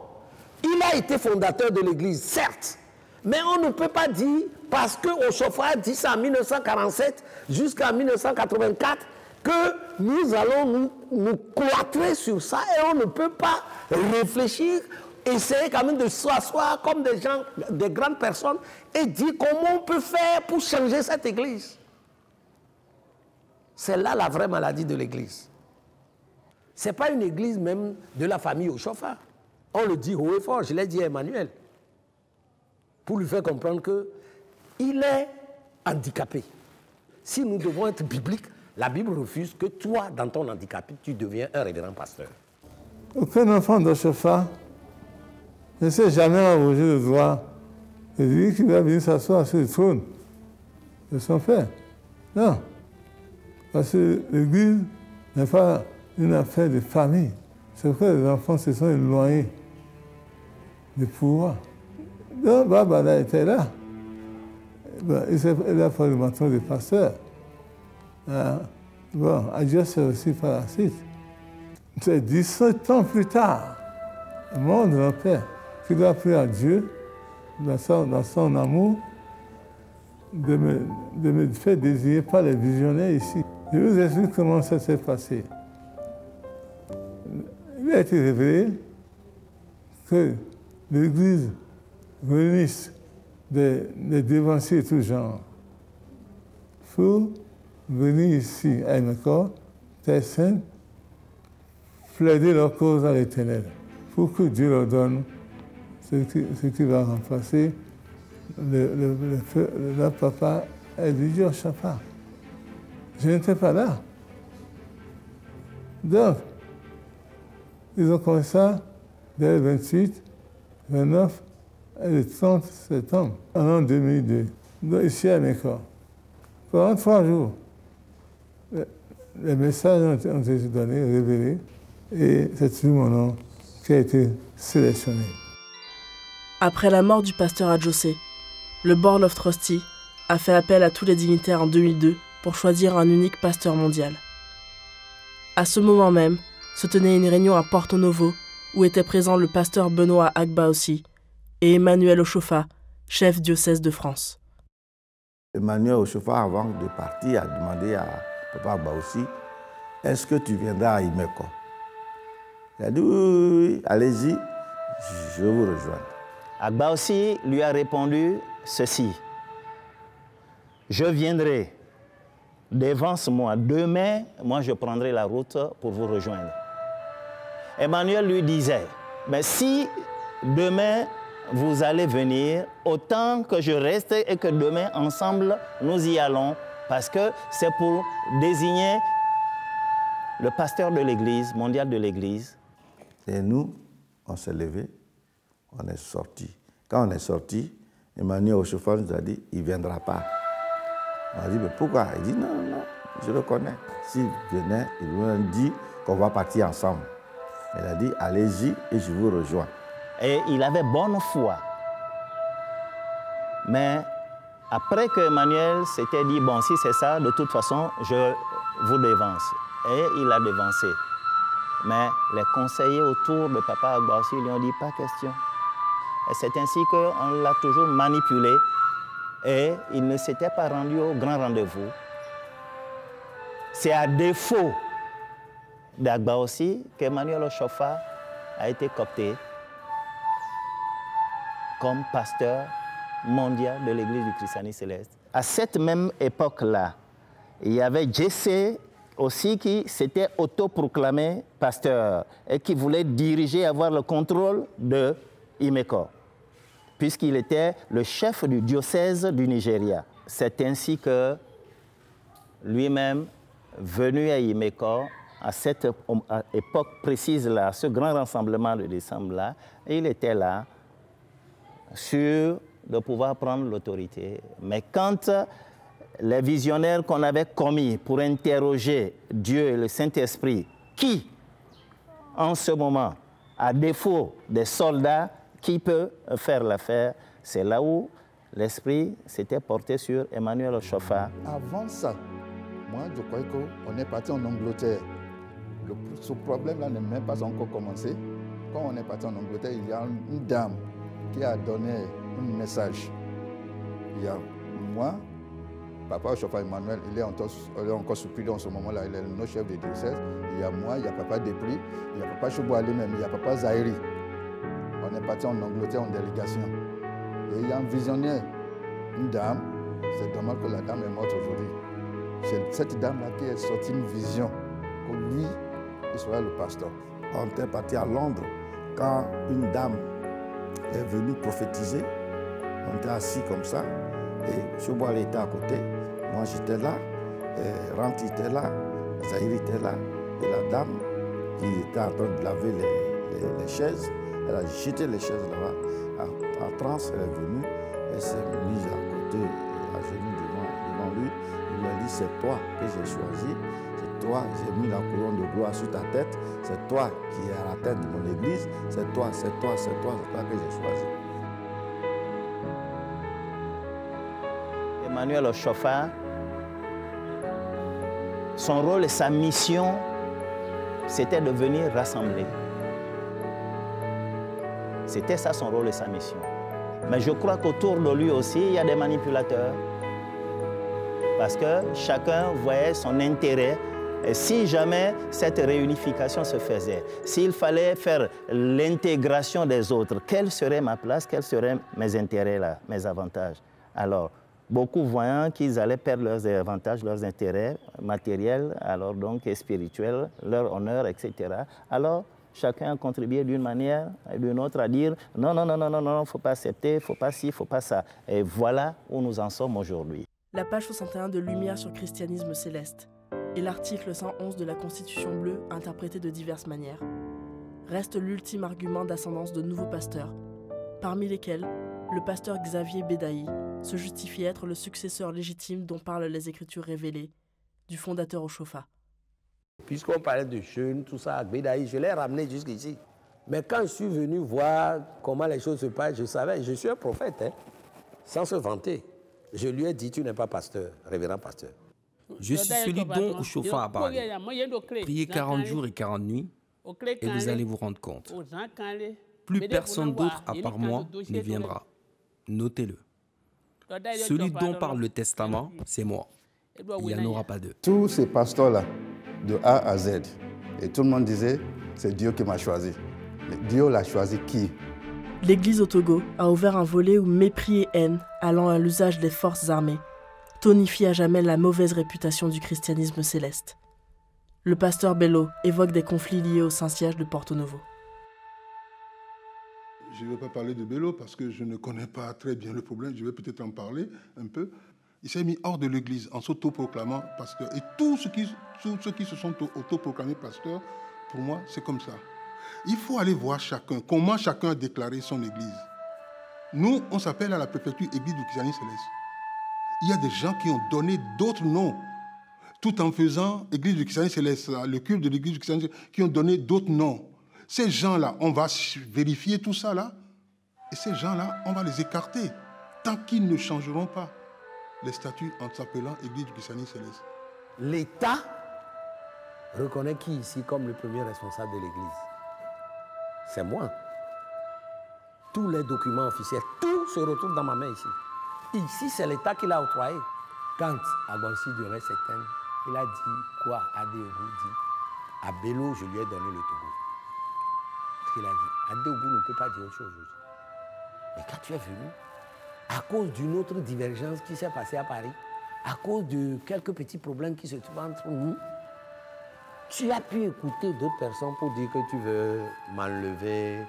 Speaker 4: Il a été fondateur de l'Église, certes. Mais on ne peut pas dire, parce que Oshofa a dit ça en 1947 jusqu'en 1984, que nous allons nous cloîtrer sur ça et on ne peut pas réfléchir, essayer quand même de s'asseoir comme des gens, des grandes personnes et dire comment on peut faire pour changer cette église. C'est là la vraie maladie de l'église. Ce n'est pas une église même de la famille Oshofa. On le dit haut et fort, je l'ai dit à Emmanuel, pour lui faire comprendre qu'il est handicapé. Si nous devons être bibliques, la Bible refuse que toi, dans ton handicap, tu deviens un révérend pasteur.
Speaker 8: Aucun enfant d'Oshofa ne s'est jamais arrogé le droit de dire qu'il va venir s'asseoir sur le trône de son père. Non. Parce que l'Église n'est pas une affaire de famille. C'est pourquoi les enfants se sont éloignés du pouvoir. Donc, Babada était là. Il a fait le menton de pasteur. Bon, Adjos c'est aussi par la suite. C'est 17 ans plus tard, le monde de mon père, qui doit prier à Dieu, dans son amour, de me faire désirer par les visionnaires ici. Je vous explique comment ça s'est passé. Il a été révélé que l'Église réunisse des dévanciers de tout genre pour venir ici à Imeko, Terre Sainte, plaider leur cause à l'Éternel, pour que Dieu leur donne ce qui va remplacer leur papa et le Dieu Shapha. Je n'étais pas là. Donc, ils ont commencé ça dès le 28, 29 et le 30 septembre, en l'an 2002, donc ici à Imeko. Pendant 3 jours, les messages ont été donnés, révélés, et c'est toujours mon nom qui a été sélectionné.
Speaker 1: Après la mort du pasteur Adjosé, le Board of Trustees a fait appel à tous les dignitaires en 2002 pour choisir un unique pasteur mondial. À ce moment même, se tenait une réunion à Porto Novo où étaient présents le pasteur Benoît Agbaossi et Emmanuel Oshofa, chef diocèse de France.
Speaker 10: Emmanuel Oshofa, avant de partir, a demandé à Papa Agbaossi, est-ce que tu viendras à Imeko? Il a dit oui, allez-y, je vous rejoins.
Speaker 2: Agbaossi lui a répondu ceci: je viendrai, devance-moi, demain, moi je prendrai la route pour vous rejoindre. Emmanuel lui disait, mais si demain vous allez venir, autant que je reste et que demain ensemble nous y allons, parce que c'est pour désigner le pasteur de l'Église, mondial de l'Église.
Speaker 10: Et nous, on s'est levés, on est sortis. Quand on est sortis, Emmanuel Oshofa nous a dit, il ne viendra pas. On a dit, mais pourquoi? Il dit, non, non, je le connais. S'il venait, il nous dit qu'on va partir ensemble. Il a dit, allez-y et je vous rejoins.
Speaker 2: Et il avait bonne foi. Mais après que Emmanuel s'était dit, bon, si c'est ça, de toute façon, je vous dévance. Et il a dévancé. Mais les conseillers autour de Papa Agbaossi lui ont dit, pas question. Et c'est ainsi qu'on l'a toujours manipulé. Et il ne s'était pas rendu au grand rendez-vous. C'est à défaut d'Agbaossi qu'Emmanuel Oshofa a été coopté comme pasteur mondial de l'Église du Christianisme céleste. À cette même époque-là, il y avait Jesse aussi qui s'était autoproclamé pasteur et qui voulait diriger, avoir le contrôle de Imeko, puisqu'il était le chef du diocèse du Nigeria. C'est ainsi que lui-même, venu à Imeko, à cette époque précise-là, ce grand rassemblement de décembre-là, il était là, sûr de pouvoir prendre l'autorité. Mais quand les visionnaires qu'on avait commis pour interroger Dieu et le Saint-Esprit, qui, en ce moment, à défaut des soldats, qui peut faire l'affaire, c'est là où l'Esprit s'était porté sur Emmanuel Oshofa.
Speaker 9: Avant ça, moi, je croyais qu'on est parti en Angleterre. Ce problème-là n'est même pas encore commencé. Quand on est parti en Angleterre, il y a une dame qui a donné un message. Il y a moi, Papa Oshofa Emmanuel, il est encore sous prudence en ce moment-là, il est le chef de diocèse. Il y a moi, il y a Papa Depri, il y a Papa Choubo lui-même, il y a Papa Zahiri. On est parti en Angleterre en délégation. Et il y a un visionnaire, une dame. C'est dommage que la dame est morte aujourd'hui. C'est cette dame-là qui est sortie une vision que lui, il sera le pasteur.
Speaker 10: On était parti à Londres quand une dame est venue prophétiser. On était assis comme ça et Chouboal était à côté. Moi j'étais là Et Rante était là, Zahir était là, et la dame qui était en train de laver les chaises, elle a jeté les chaises là-bas. En transe, elle est venue, elle s'est mise à côté, à genoux devant lui. Il lui a dit, c'est toi que j'ai choisi, c'est toi, j'ai mis la couronne de gloire sur ta tête, c'est toi qui es à la tête de mon église, c'est toi que j'ai choisi.
Speaker 2: Emmanuel Oshofa, son rôle et sa mission, c'était de venir rassembler. C'était ça son rôle et sa mission. Mais je crois qu'autour de lui aussi, il y a des manipulateurs. Parce que chacun voyait son intérêt. Et si jamais cette réunification se faisait, s'il fallait faire l'intégration des autres, quelle serait ma place, quels seraient mes intérêts là, mes avantages? Alors, beaucoup voyant qu'ils allaient perdre leurs avantages, leurs intérêts matériels, alors donc et spirituels, leur honneur, etc. Alors, chacun a contribué d'une manière et d'une autre à dire non, non, non, non, non, non, il ne faut pas accepter, il ne faut pas ci, il ne faut pas ça. Et voilà où nous en sommes aujourd'hui.
Speaker 1: La page 61 de Lumière sur christianisme céleste et l'article 111 de la Constitution bleue, interprété de diverses manières, reste l'ultime argument d'ascendance de nouveaux pasteurs, parmi lesquels le pasteur Xavier Bédaï se justifie être le successeur légitime dont parlent les Écritures révélées du fondateur Oshofa.
Speaker 4: Puisqu'on parlait de jeûne, tout ça, Bédaï, je l'ai ramené jusqu'ici. Mais quand je suis venu voir comment les choses se passent, je savais, je suis un prophète, hein, sans se vanter. Je lui ai dit, tu n'es pas pasteur, révérend pasteur.
Speaker 12: Je suis celui dont Oshofa a parlé. Priez 40 jours et 40 nuits et vous allez vous rendre compte. Plus personne d'autre à part moi ne viendra. Notez-le. Celui dont parle le testament, c'est moi. Il n'y en aura pas deux.
Speaker 9: Tous ces pasteurs-là, de A à Z, et tout le monde disait, c'est Dieu qui m'a choisi. Mais Dieu l'a choisi qui?
Speaker 1: L'Église au Togo a ouvert un volet où mépris et haine, allant à l'usage des forces armées, tonifie à jamais la mauvaise réputation du christianisme céleste. Le pasteur Bello évoque des conflits liés au Saint-Siège de Porto Novo.
Speaker 6: Je ne vais pas parler de Bello parce que je ne connais pas très bien le problème. Je vais peut-être en parler un peu. Il s'est mis hors de l'église en s'autoproclamant pasteur. Et tous ceux qui se sont autoproclamés pasteurs, pour moi, c'est comme ça. Il faut aller voir chacun, comment chacun a déclaré son église. Nous, on s'appelle à la préfecture Église du christianisme céleste. Il y a des gens qui ont donné d'autres noms, tout en faisant Église du christianisme céleste, le culte de l'Église du christianisme céleste, qui ont donné d'autres noms. Ces gens-là, on va vérifier tout ça là, et ces gens-là, on va les écarter, tant qu'ils ne changeront pas les statuts en s'appelant Église du christianisme céleste.
Speaker 4: L'État reconnaît qui ici comme le premier responsable de l'Église? C'est moi. Tous les documents officiels, tout se retrouve dans ma main ici. Ici, c'est l'État qui l'a octroyé. Quand Agbansi de Ré-Secten, il a dit quoi? Adéogu dit, à Bello, je lui ai donné le Togo. Parce qu'il a dit, Adéogu ne peut pas dire autre chose aujourd'hui. Mais quand tu es venu, à cause d'une autre divergence qui s'est passée à Paris, à cause de quelques petits problèmes qui se trouvent entre nous, tu as pu écouter d'autres personnes pour dire que tu veux m'enlever.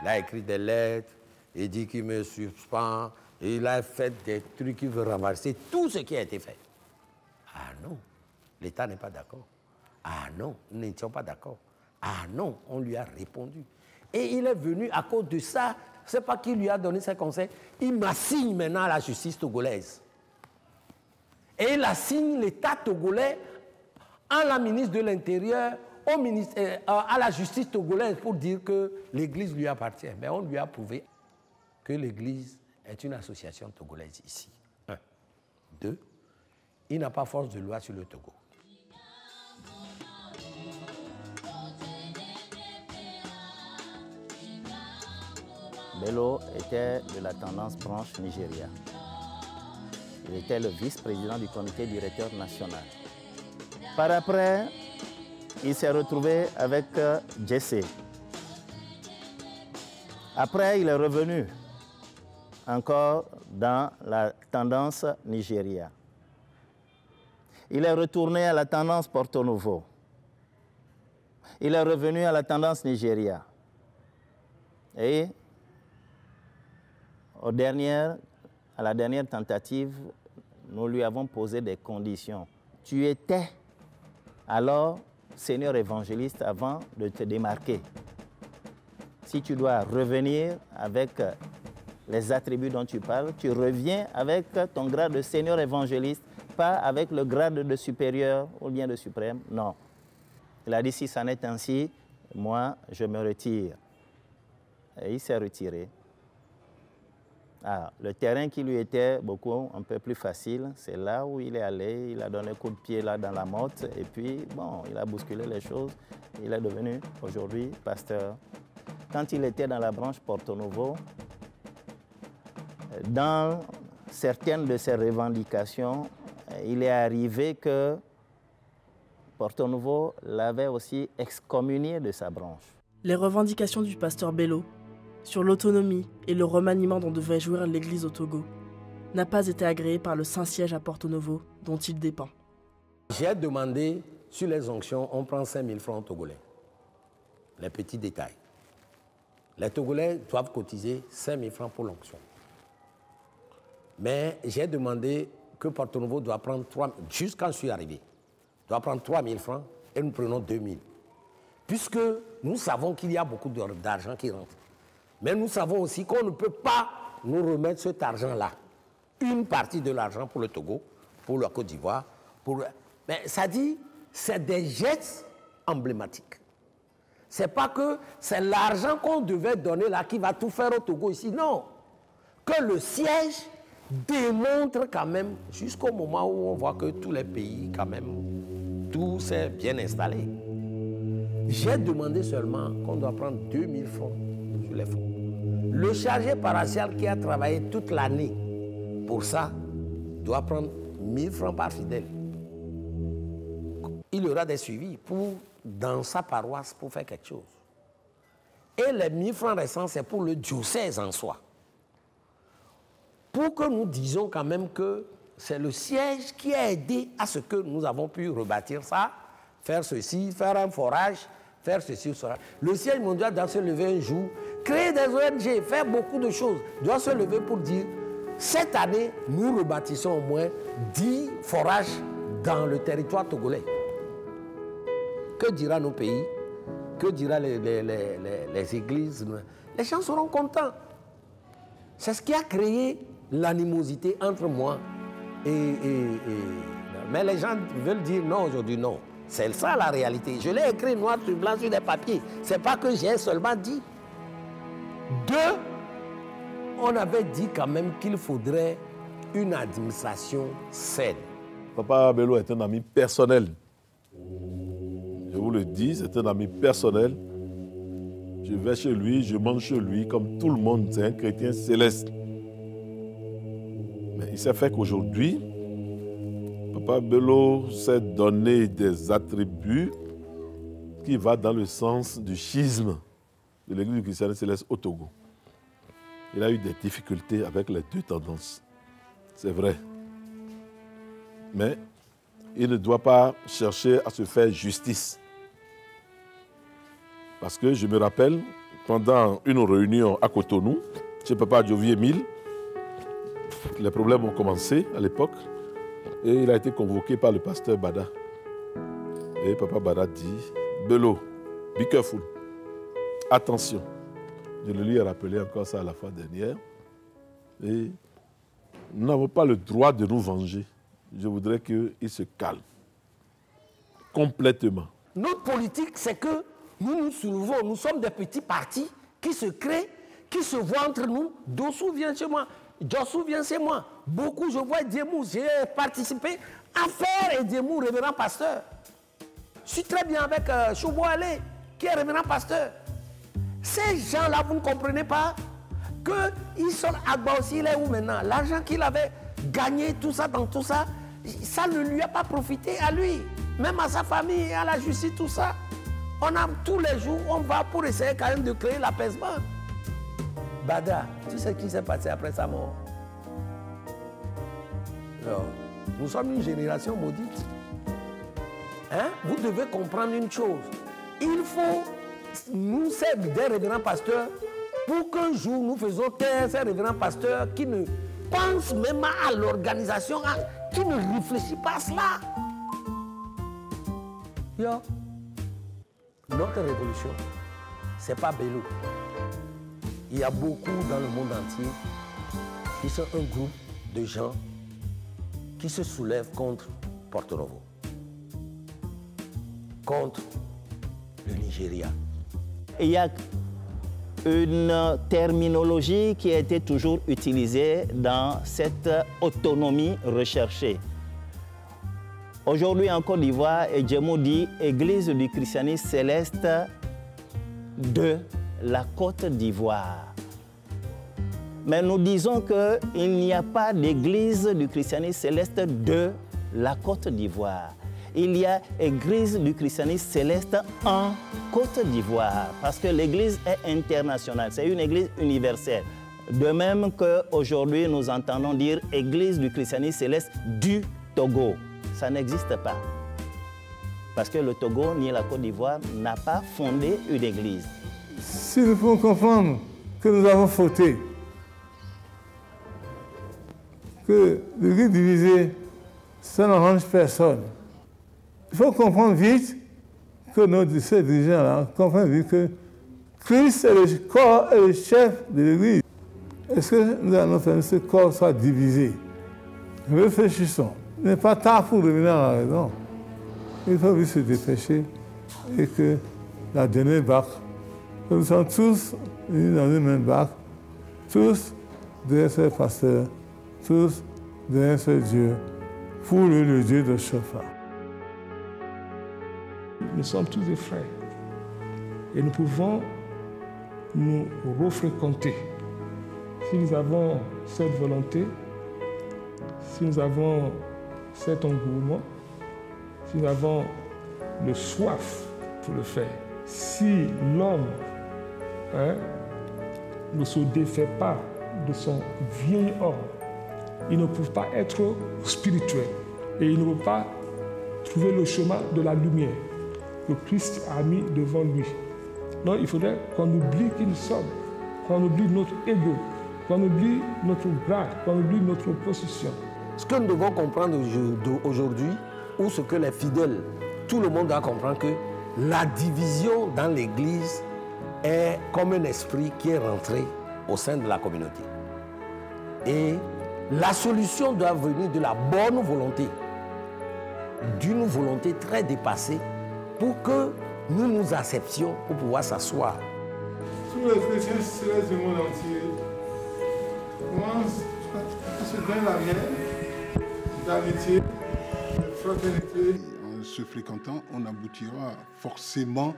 Speaker 4: Il a écrit des lettres, il dit qu'il me suspend, il a fait des trucs qu'il veut ramasser, tout ce qui a été fait. Ah non, l'État n'est pas d'accord. Ah non, nous n'étions pas d'accord. Ah non, on lui a répondu. Et il est venu à cause de ça. Ce n'est pas qui lui a donné ses conseils. Il m'assigne maintenant à la justice togolaise. Et il assigne l'État togolais à la ministre de l'Intérieur, à la justice togolaise pour dire que l'Église lui appartient. Mais on lui a prouvé que l'Église est une association togolaise ici. 1. 2. Il n'a pas force de loi sur le Togo.
Speaker 2: Bello était de la tendance branche Nigeria. Il était le vice-président du comité directeur national. Par après, il s'est retrouvé avec Jesse. Après, il est revenu encore dans la tendance Nigeria. Il est retourné à la tendance Porto Novo. Il est revenu à la tendance Nigeria. Et à la dernière tentative, nous lui avons posé des conditions. Tu étais alors seigneur évangéliste avant de te démarquer. Si tu dois revenir avec les attributs dont tu parles, tu reviens avec ton grade de seigneur évangéliste, pas avec le grade de supérieur ou bien de suprême, non. Il a dit, si ça n'est ainsi, moi, je me retire. Et il s'est retiré. Alors, le terrain qui lui était un peu plus facile, c'est là où il est allé, il a donné un coup de pied là dans la motte, et puis, bon, il a bousculé les choses, il est devenu aujourd'hui pasteur. Quand il était dans la branche Porto Novo, dans certaines de ses revendications, il est arrivé que Porto Novo l'avait aussi excommunié de sa branche.
Speaker 1: Les revendications du pasteur Bello sur l'autonomie et le remaniement dont devait jouir l'Église au Togo n'a pas été agréée par le Saint-Siège à Porto Novo, dont il dépend.
Speaker 4: J'ai demandé, sur les onctions, on prend 5 000 francs togolais. Les petits détails. Les Togolais doivent cotiser 5 000 francs pour l'onction. Mais j'ai demandé que Porto Novo doit prendre 3 000, jusqu'à quand je suis arrivé, doit prendre 3 000 francs et nous prenons 2 000. Puisque nous savons qu'il y a beaucoup d'argent qui rentre. Mais nous savons aussi qu'on ne peut pas nous remettre cet argent-là. Une partie de l'argent pour le Togo, pour la Côte d'Ivoire. Mais ça dit, c'est des gestes emblématiques. Ce n'est pas que c'est l'argent qu'on devait donner là qui va tout faire au Togo ici. Non. Que le siège démontre quand même, jusqu'au moment où on voit que tous les pays, quand même, tout s'est bien installé. J'ai demandé seulement qu'on doit prendre 2 000 francs sur les fonds. Le chargé paroissial qui a travaillé toute l'année pour ça doit prendre 1 000 francs par fidèle. Il y aura des suivis dans sa paroisse pour faire quelque chose. Et les 1 000 francs restants, c'est pour le diocèse en soi. Pour que nous disions quand même que c'est le siège qui a aidé à ce que nous avons pu rebâtir ça, faire ceci, faire un forage, faire ceci ou cela. Le siège mondial doit se lever un jour, créer des ONG, faire beaucoup de choses, doit se lever pour dire, cette année, nous rebâtissons au moins 10 forages dans le territoire togolais. Que dira nos pays? Que dira les églises? Les gens seront contents. C'est ce qui a créé l'animosité entre moi Mais les gens veulent dire non aujourd'hui, non. C'est ça la réalité. Je l'ai écrit noir sur blanc sur des papiers. Ce n'est pas que j'ai seulement dit. 2, on avait dit quand même qu'il faudrait une administration saine.
Speaker 5: Papa Bello est un ami personnel. Je vous le dis, c'est un ami personnel. Je vais chez lui, je mange chez lui, comme tout le monde, c'est un chrétien céleste. Mais il s'est fait qu'aujourd'hui, Papa Bello s'est donné des attributs qui vont dans le sens du schisme de l'Église du christianisme céleste au Togo. Il a eu des difficultés avec les 2 tendances. C'est vrai. Mais il ne doit pas chercher à se faire justice. Parce que je me rappelle, pendant une réunion à Cotonou, chez Papa Djovi Émile, les problèmes ont commencé à l'époque, et il a été convoqué par le pasteur Bada. Et Papa Bada dit, Bello, be careful, attention. Je le lui ai rappelé encore ça la fois dernière. Et nous n'avons pas le droit de nous venger. Je voudrais qu'il se calme. Complètement.
Speaker 4: Notre politique, c'est que nous nous soulevons, nous sommes des petits partis qui se créent, qui se voient entre nous. Dossou vient chez moi, Jossou vient chez moi. Beaucoup, je vois Diemou, j'ai participé à faire Diemou révérend pasteur. Je suis très bien avec Choubo Ale, qui est révérend pasteur. Ces gens-là, vous ne comprenez pas qu'ils sont à aussi, il est où maintenant? L'argent qu'il avait gagné, tout ça, dans tout ça, ça ne lui a pas profité à lui. Même à sa famille, à la justice, tout ça. On a tous les jours, on va pour essayer quand même de créer l'apaisement. Bada, tu sais ce qui s'est passé après sa mort? Alors, nous sommes une génération maudite. Hein? Vous devez comprendre une chose. Il faut, nous, des révérends pasteurs, pour qu'un jour nous faisons taire ces révérends pasteurs qui pense même à l'organisation, qui ne réfléchit pas à cela. Yo, notre révolution, c'est pas Bello. Il y a beaucoup dans le monde entier qui sont un groupe de gens qui se soulèvent contre Porto Novo, contre le Nigeria.
Speaker 2: Il y a une terminologie qui a été toujours utilisée dans cette autonomie recherchée. Aujourd'hui en Côte d'Ivoire, Edjemo dit « Église du christianisme céleste de la Côte d'Ivoire ». Mais nous disons qu'il n'y a pas d'église du christianisme céleste de la Côte d'Ivoire. Il y a église du christianisme céleste en Côte d'Ivoire, parce que l'église est internationale, c'est une église universelle. De même qu'aujourd'hui, nous entendons dire église du christianisme céleste du Togo. Ça n'existe pas. Parce que le Togo ni la Côte d'Ivoire n'a pas fondé une église.
Speaker 8: S'il faut comprendre que nous avons fauté, que l'église divisée, ça n'arrange personne. Il faut comprendre vite que ces dirigeants-là comprennent vite que Christ est le corps et le chef de l'église. Est-ce que nous allons faire que ce corps soit divisé? Réfléchissons. Il n'est pas tard pour revenir à la raison. Il faut vite se dépêcher et que la dernière barque, que nous sommes tous unis dans une même barque, tous derrière ce pasteur, tous derrière ce Dieu, pour le Dieu de Shofa.
Speaker 3: Nous sommes tous des frères et nous pouvons nous refréquenter. Si nous avons cette volonté, si nous avons cet engouement, si nous avons le soif pour le faire, si l'homme ne se défait pas de son vieil homme, il ne peut pas être spirituel et il ne peut pas trouver le chemin de la lumière que Christ a mis devant lui. Donc il faudrait qu'on oublie qui nous sommes, qu'on oublie notre ego, qu'on oublie notre grade, qu'on oublie notre position.
Speaker 4: Ce que nous devons comprendre aujourd'hui, ou ce que les fidèles, tout le monde doit comprendre, que la division dans l'Église est comme un esprit qui est rentré au sein de la communauté. Et la solution doit venir de la bonne volonté, d'une volonté très dépassée, pour que nous nous acceptions pour pouvoir s'asseoir.
Speaker 8: Tous les chrétiens célestes du monde entier commencent à se donner la main d'amitié, de fraternité.
Speaker 6: En se fréquentant, on aboutira forcément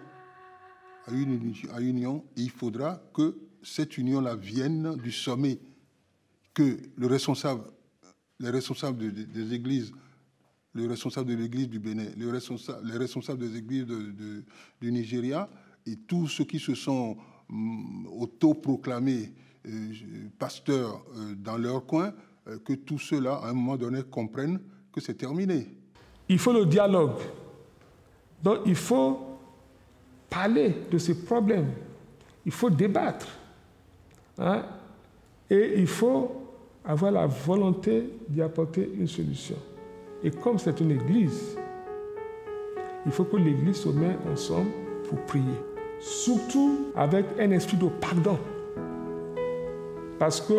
Speaker 6: à une union et il faudra que cette union-là vienne du sommet, que les responsables des églises, le responsable de l'église du Bénin, les responsables des églises du Nigeria et tous ceux qui se sont autoproclamés pasteurs dans leur coin, que tous ceux-là, à un moment donné, comprennent que c'est terminé.
Speaker 3: Il faut le dialogue. Donc il faut parler de ces problèmes. Il faut débattre. Et il faut avoir la volonté d'y apporter une solution. Et comme c'est une église, il faut que l'église se mette ensemble pour prier. Surtout avec un esprit de pardon. Parce que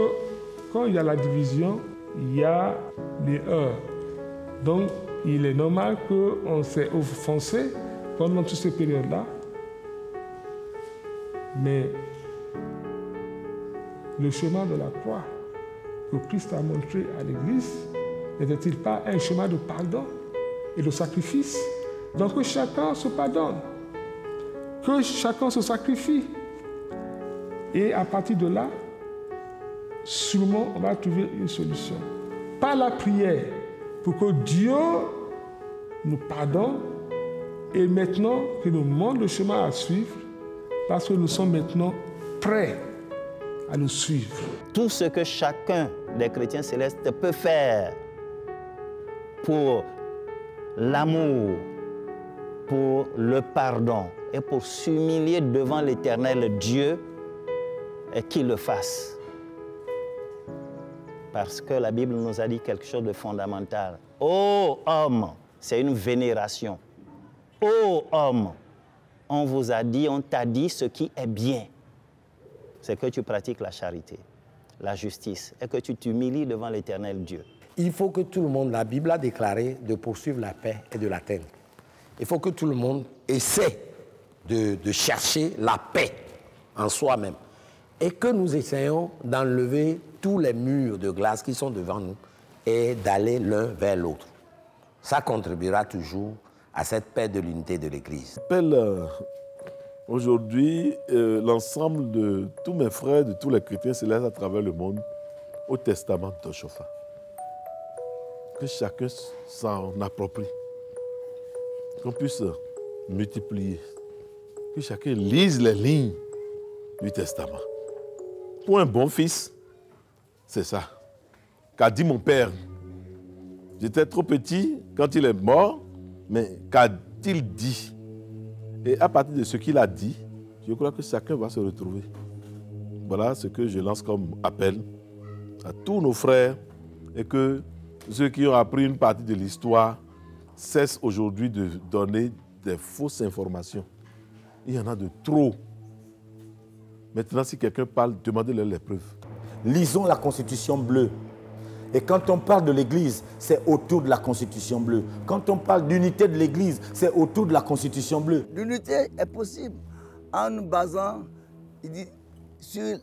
Speaker 3: quand il y a la division, il y a les heurts. Donc, il est normal qu'on s'est offensé pendant toutes ces périodes-là. Mais le chemin de la croix que Christ a montré à l'Église, n'était-il pas un chemin de pardon et de sacrifice? Donc que chacun se pardonne, que chacun se sacrifie. Et à partir de là, sûrement on va trouver une solution. Par la prière, pour que Dieu nous pardonne et maintenant qu'il nous montre le chemin à suivre, parce que nous sommes maintenant prêts à nous suivre.
Speaker 2: Tout ce que chacun des chrétiens célestes peut faire pour l'amour, pour le pardon et pour s'humilier devant l'Éternel Dieu, et qu'il le fasse. Parce que la Bible nous a dit quelque chose de fondamental. Ô homme, c'est une vénération. Ô homme, on vous a dit, on t'a dit ce qui est bien. C'est que tu pratiques la charité, la justice et que tu t'humilies devant l'Éternel Dieu.
Speaker 4: Il faut que tout le monde, la Bible a déclaré, de poursuivre la paix et de l'atteindre. Il faut que tout le monde essaie de chercher la paix en soi-même. Et que nous essayons d'enlever tous les murs de glace qui sont devant nous et d'aller l'un vers l'autre. Ça contribuera toujours à cette paix de l'unité de l'Église.
Speaker 5: J'appelle aujourd'hui l'ensemble de tous mes frères, de tous les chrétiens célestes à travers le monde, au testament de Teshoffa. Que chacun s'en approprie, qu'on puisse multiplier, que chacun lise les lignes du testament. Pour un bon fils, c'est ça. Qu'a dit mon père? J'étais trop petit quand il est mort, mais qu'a-t-il dit? Et à partir de ce qu'il a dit, je crois que chacun va se retrouver. Voilà ce que je lance comme appel à tous nos frères et que ceux qui ont appris une partie de l'histoire cessent aujourd'hui de donner des fausses informations. Il y en a de trop. Maintenant, si quelqu'un parle, demandez-leur les preuves.
Speaker 10: Lisons la Constitution bleue. Et quand on parle de l'Église, c'est autour de la Constitution bleue. Quand on parle d'unité de l'Église, c'est autour de la Constitution bleue.
Speaker 7: L'unité est possible en nous basant, il dit, sur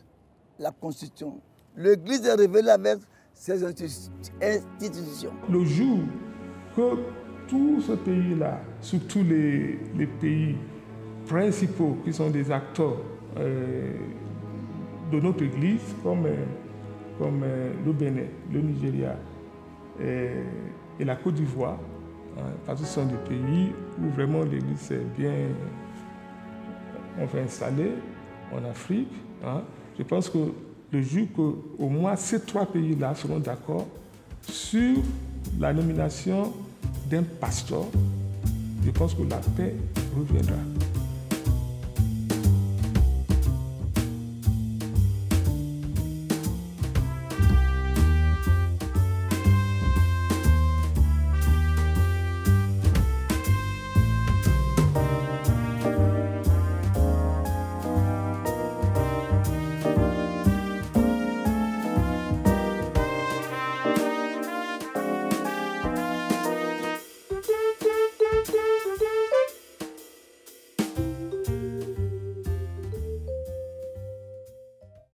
Speaker 7: la Constitution. L'Église est révélée avec ses institutions.
Speaker 3: Le jour que tout ce pays-là, surtout les pays principaux qui sont des acteurs de notre Église, comme le Bénin, le Nigeria et la Côte d'Ivoire, parce que ce sont des pays où vraiment l'Église s'est bien installée en Afrique. Je pense que le jour qu'au moins ces trois pays-là seront d'accord sur la nomination d'un pasteur, je pense que la paix reviendra.